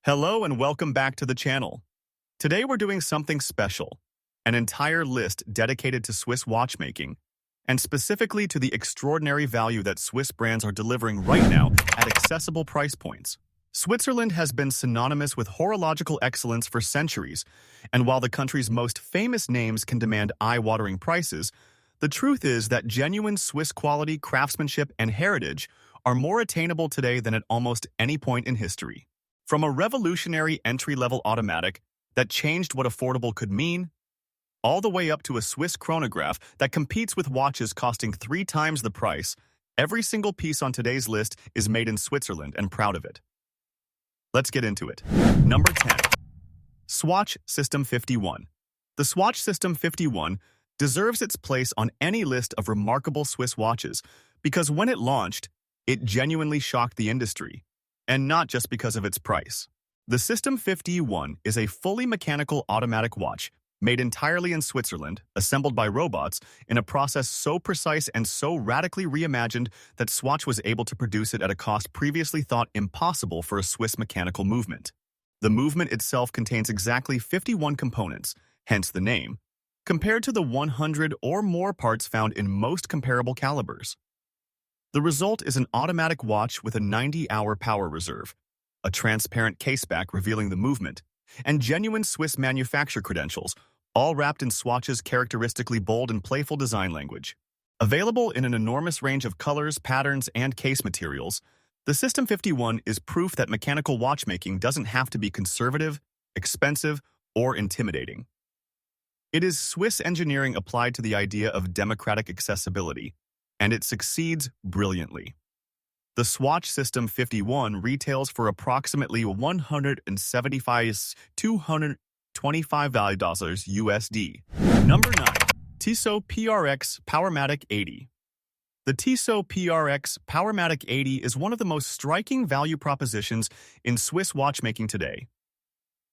Hello and welcome back to the channel. Today we're doing something special, an entire list dedicated to Swiss watchmaking, and specifically to the extraordinary value that Swiss brands are delivering right now at accessible price points. Switzerland has been synonymous with horological excellence for centuries, and while the country's most famous names can demand eye-watering prices, the truth is that genuine Swiss quality, craftsmanship, and heritage are more attainable today than at almost any point in history. From a revolutionary entry-level automatic that changed what affordable could mean, all the way up to a Swiss chronograph that competes with watches costing 3 times the price, every single piece on today's list is made in Switzerland and proud of it. Let's get into it. Number 10. Swatch System51. The Swatch System51 deserves its place on any list of remarkable Swiss watches because when it launched, it genuinely shocked the industry, and not just because of its price. The System51 is a fully mechanical automatic watch made entirely in Switzerland, assembled by robots, in a process so precise and so radically reimagined that Swatch was able to produce it at a cost previously thought impossible for a Swiss mechanical movement. The movement itself contains exactly 51 components, hence the name, compared to the 100 or more parts found in most comparable calibers. The result is an automatic watch with a 90-hour power reserve, a transparent caseback revealing the movement, and genuine Swiss manufacture credentials, all wrapped in Swatch's characteristically bold and playful design language. Available in an enormous range of colors, patterns, and case materials, the System51 is proof that mechanical watchmaking doesn't have to be conservative, expensive, or intimidating. It is Swiss engineering applied to the idea of democratic accessibility, and it succeeds brilliantly. The Swatch System51 retails for approximately $175 to $225 USD. Number 9. Tissot PRX Powermatic 80. The Tissot PRX Powermatic 80 is one of the most striking value propositions in Swiss watchmaking today.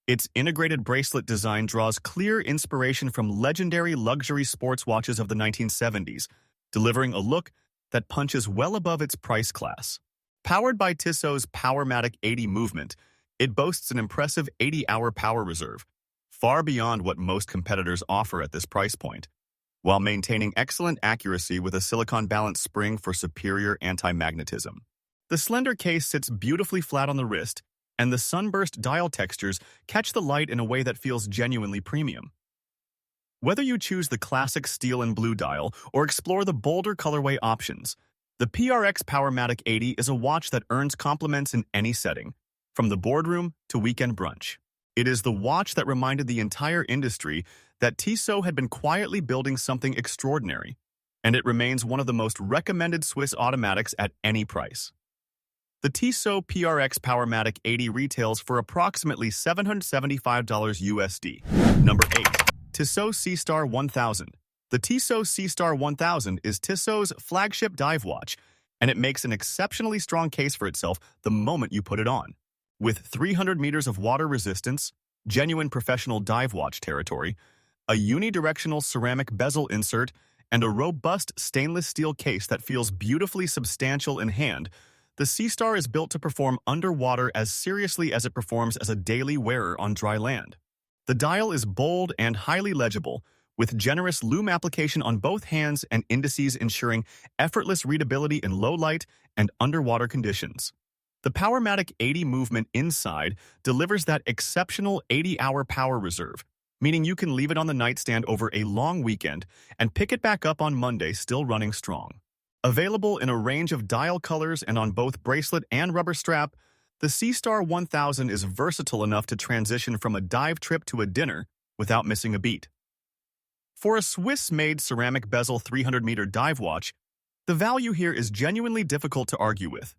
Its integrated bracelet design draws clear inspiration from legendary luxury sports watches of the 1970s, delivering a look that punches well above its price class. Powered by Tissot's Powermatic 80 movement, it boasts an impressive 80-hour power reserve, far beyond what most competitors offer at this price point, while maintaining excellent accuracy with a silicon-balanced spring for superior anti-magnetism. The slender case sits beautifully flat on the wrist, and the sunburst dial textures catch the light in a way that feels genuinely premium. Whether you choose the classic steel and blue dial or explore the bolder colorway options, the PRX Powermatic 80 is a watch that earns compliments in any setting, from the boardroom to weekend brunch. It is the watch that reminded the entire industry that Tissot had been quietly building something extraordinary, and it remains one of the most recommended Swiss automatics at any price. The Tissot PRX Powermatic 80 retails for approximately $775 USD. Number 8. Tissot Seastar 1000. The Tissot Seastar 1000 is Tissot's flagship dive watch, and it makes an exceptionally strong case for itself the moment you put it on. With 300 meters of water resistance, genuine professional dive watch territory, a unidirectional ceramic bezel insert, and a robust stainless steel case that feels beautifully substantial in hand, the Seastar is built to perform underwater as seriously as it performs as a daily wearer on dry land. The dial is bold and highly legible, with generous lume application on both hands and indices ensuring effortless readability in low light and underwater conditions. The Powermatic 80 movement inside delivers that exceptional 80-hour power reserve, meaning you can leave it on the nightstand over a long weekend and pick it back up on Monday still running strong. Available in a range of dial colors and on both bracelet and rubber strap, the Seastar 1000 is versatile enough to transition from a dive trip to a dinner without missing a beat. For a Swiss-made ceramic bezel 300-meter dive watch, the value here is genuinely difficult to argue with.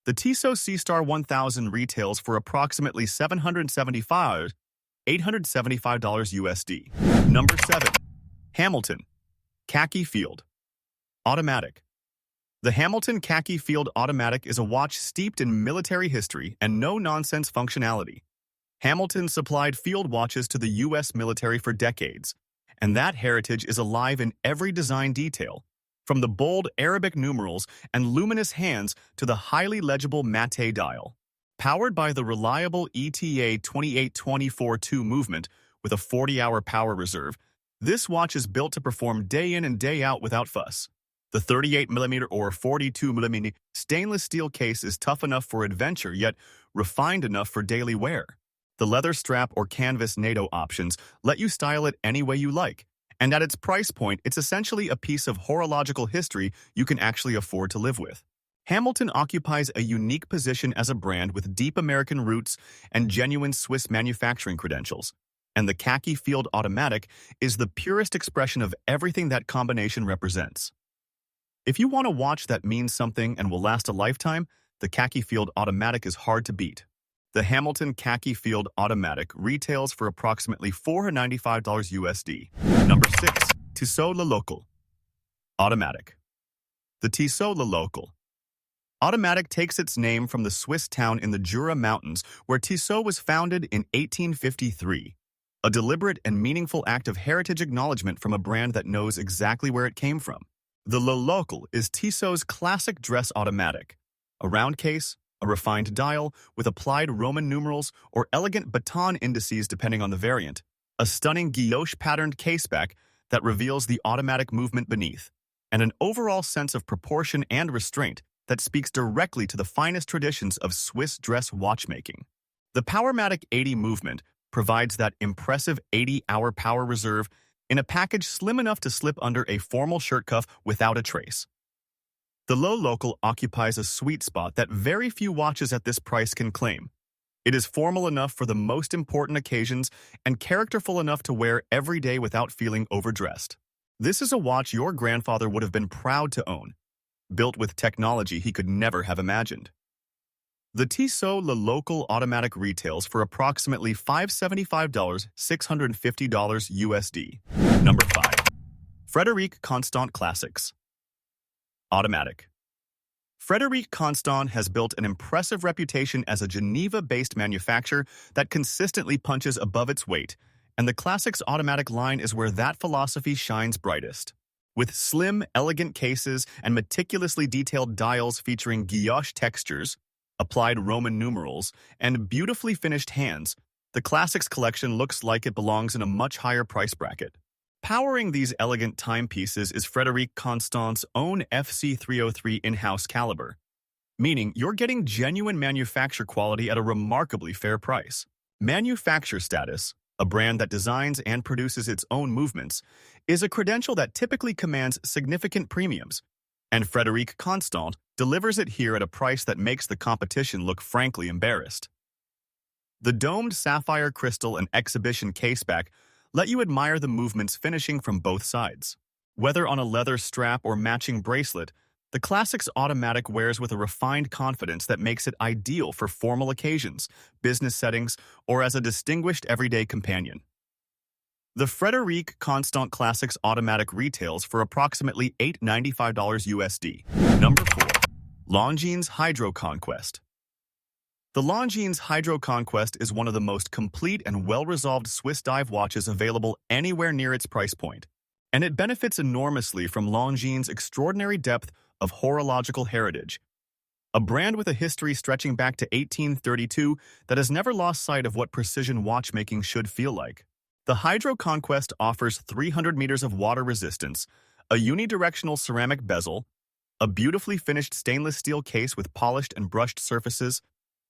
The Tissot Seastar 1000 retails for approximately $775 to $875 USD. Number 7. Hamilton Khaki Field Automatic. The Hamilton Khaki Field Automatic is a watch steeped in military history and no-nonsense functionality. Hamilton supplied field watches to the U.S. military for decades, and that heritage is alive in every design detail, from the bold Arabic numerals and luminous hands to the highly legible matte dial. Powered by the reliable ETA 28-24-2 movement with a 40-hour power reserve, this watch is built to perform day in and day out without fuss. The 38mm or 42mm stainless steel case is tough enough for adventure, yet refined enough for daily wear. The leather strap or canvas NATO options let you style it any way you like, and at its price point, it's essentially a piece of horological history you can actually afford to live with. Hamilton occupies a unique position as a brand with deep American roots and genuine Swiss manufacturing credentials, and the Khaki Field Automatic is the purest expression of everything that combination represents. If you want a watch that means something and will last a lifetime, the Khaki Field Automatic is hard to beat. The Hamilton Khaki Field Automatic retails for approximately $495 USD. Number 6. Tissot Locle Automatic. The Tissot Locle Automatic takes its name from the Swiss town in the Jura Mountains where Tissot was founded in 1853. A deliberate and meaningful act of heritage acknowledgement from a brand that knows exactly where it came from. The Locle is Tissot's classic dress automatic. A round case, a refined dial with applied Roman numerals or elegant baton indices depending on the variant. A stunning guilloche-patterned caseback that reveals the automatic movement beneath. And an overall sense of proportion and restraint that speaks directly to the finest traditions of Swiss dress watchmaking. The Powermatic 80 movement provides that impressive 80-hour power reserve in a package slim enough to slip under a formal shirt cuff without a trace. The Locle occupies a sweet spot that very few watches at this price can claim. It is formal enough for the most important occasions and characterful enough to wear every day without feeling overdressed. This is a watch your grandfather would have been proud to own, built with technology he could never have imagined. The Tissot Locle Automatic retails for approximately $575, $650 USD. Number 5. Frederique Constant Classics Automatic. Frederique Constant has built an impressive reputation as a Geneva-based manufacturer that consistently punches above its weight, and the Classics Automatic line is where that philosophy shines brightest. With slim, elegant cases and meticulously detailed dials featuring guilloche textures, applied Roman numerals, and beautifully finished hands, the Classics collection looks like it belongs in a much higher price bracket. Powering these elegant timepieces is Frederique Constant's own FC303 in-house caliber, meaning you're getting genuine manufacture quality at a remarkably fair price. Manufacture status, a brand that designs and produces its own movements, is a credential that typically commands significant premiums, and Frederique Constant delivers it here at a price that makes the competition look frankly embarrassed. The domed sapphire crystal and exhibition caseback let you admire the movements finishing from both sides. Whether on a leather strap or matching bracelet, the Classics Automatic wears with a refined confidence that makes it ideal for formal occasions, business settings, or as a distinguished everyday companion. The Frederique Constant Classics Automatic retails for approximately $895 USD. Number 4. Longines HydroConquest. The Longines HydroConquest is one of the most complete and well-resolved Swiss dive watches available anywhere near its price point, and it benefits enormously from Longines' extraordinary depth of horological heritage, a brand with a history stretching back to 1832 that has never lost sight of what precision watchmaking should feel like. The HydroConquest offers 300 meters of water resistance, a unidirectional ceramic bezel, a beautifully finished stainless steel case with polished and brushed surfaces,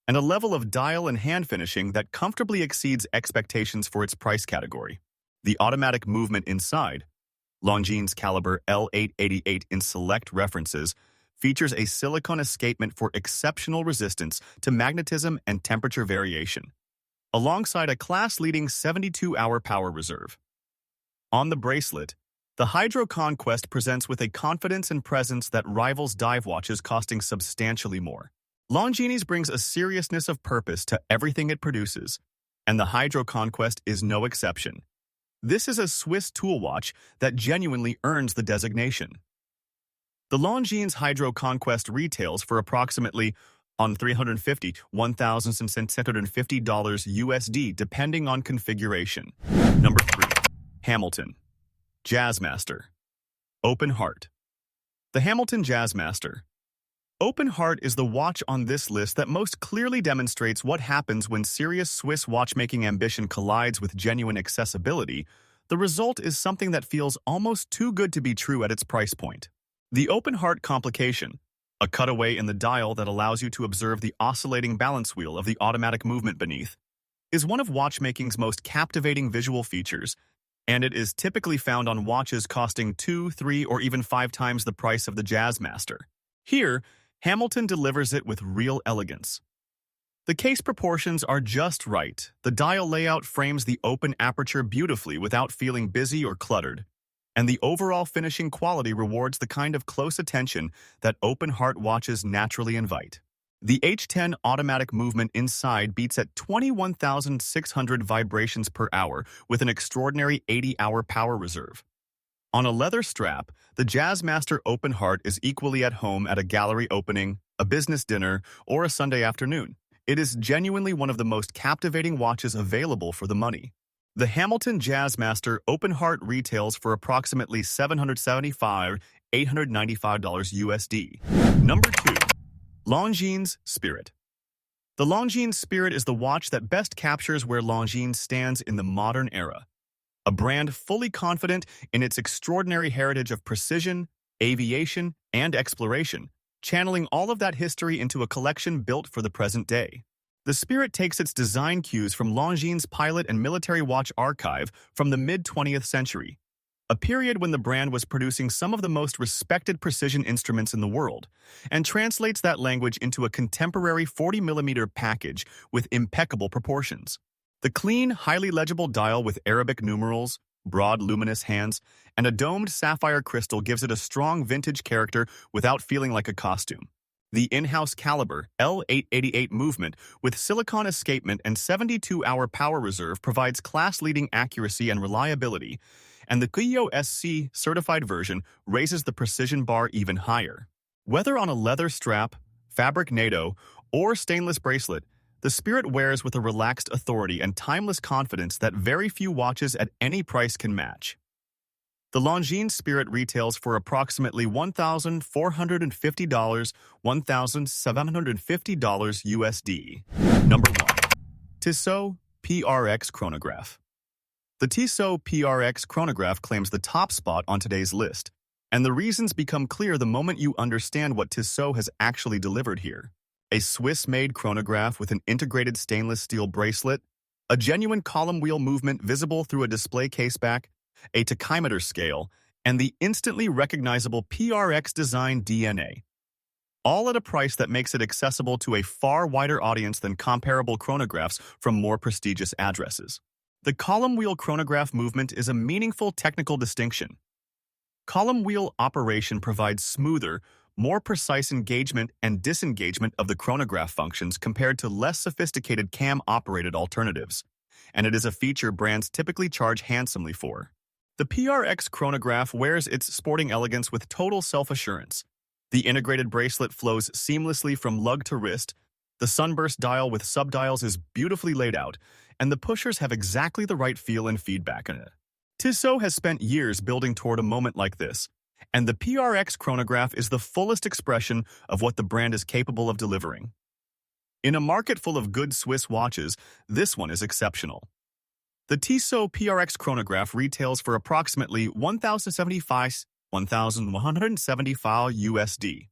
and a level of dial and hand finishing that comfortably exceeds expectations for its price category. The automatic movement inside, Longines caliber L888 in select references, features a silicone escapement for exceptional resistance to magnetism and temperature variation, alongside a class-leading 72-hour power reserve. On the bracelet, the HydroConquest presents with a confidence and presence that rivals dive watches costing substantially more. Longines brings a seriousness of purpose to everything it produces, and the HydroConquest is no exception. This is a Swiss tool watch that genuinely earns the designation. The Longines HydroConquest retails for approximately $350 to $1,650 USD depending on configuration. Number 3. Hamilton Jazzmaster Open Heart. The Hamilton Jazzmaster Open Heart is the watch on this list that most clearly demonstrates what happens when serious Swiss watchmaking ambition collides with genuine accessibility. The result is something that feels almost too good to be true at its price point. The Open Heart complication, a cutaway in the dial that allows you to observe the oscillating balance wheel of the automatic movement beneath, is one of watchmaking's most captivating visual features, and it is typically found on watches costing 2, 3, or even 5 times the price of the Jazzmaster. Here, Hamilton delivers it with real elegance. The case proportions are just right. The dial layout frames the open aperture beautifully without feeling busy or cluttered, and the overall finishing quality rewards the kind of close attention that Open Heart watches naturally invite. The H10 automatic movement inside beats at 21,600 vibrations per hour with an extraordinary 80-hour power reserve. On a leather strap, the Jazzmaster Open Heart is equally at home at a gallery opening, a business dinner, or a Sunday afternoon. It is genuinely one of the most captivating watches available for the money. The Hamilton Jazzmaster Open Heart retails for approximately $775 to $895 USD. Number 2. Longines Spirit. The Longines Spirit is the watch that best captures where Longines stands in the modern era. A brand fully confident in its extraordinary heritage of precision, aviation, and exploration, channeling all of that history into a collection built for the present day. The Spirit takes its design cues from Longines' pilot and military watch archive from the mid-20th century, a period when the brand was producing some of the most respected precision instruments in the world, and translates that language into a contemporary 40mm package with impeccable proportions. The clean, highly legible dial with Arabic numerals, broad luminous hands, and a domed sapphire crystal gives it a strong vintage character without feeling like a costume. The in-house caliber L888 movement with silicon escapement and 72-hour power reserve provides class-leading accuracy and reliability, and the Tissot SC certified version raises the precision bar even higher. Whether on a leather strap, fabric NATO, or stainless bracelet, the Spirit wears with a relaxed authority and timeless confidence that very few watches at any price can match. The Longines Spirit retails for approximately $1,450 to $1,750 USD. Number 1. Tissot PRX Chronograph. The Tissot PRX Chronograph claims the top spot on today's list, and the reasons become clear the moment you understand what Tissot has actually delivered here. A Swiss-made chronograph with an integrated stainless steel bracelet, a genuine column wheel movement visible through a display caseback, a tachymeter scale, and the instantly recognizable PRX design DNA. All at a price that makes it accessible to a far wider audience than comparable chronographs from more prestigious addresses. The column wheel chronograph movement is a meaningful technical distinction. Column wheel operation provides smoother, more precise engagement and disengagement of the chronograph functions compared to less sophisticated cam-operated alternatives, and it is a feature brands typically charge handsomely for. The PRX chronograph wears its sporting elegance with total self-assurance. The integrated bracelet flows seamlessly from lug to wrist, the sunburst dial with subdials is beautifully laid out, and the pushers have exactly the right feel and feedback in it. Tissot has spent years building toward a moment like this, and the PRX chronograph is the fullest expression of what the brand is capable of delivering. In a market full of good Swiss watches, this one is exceptional. The Tissot PRX chronograph retails for approximately $1,075 to $1,175 USD.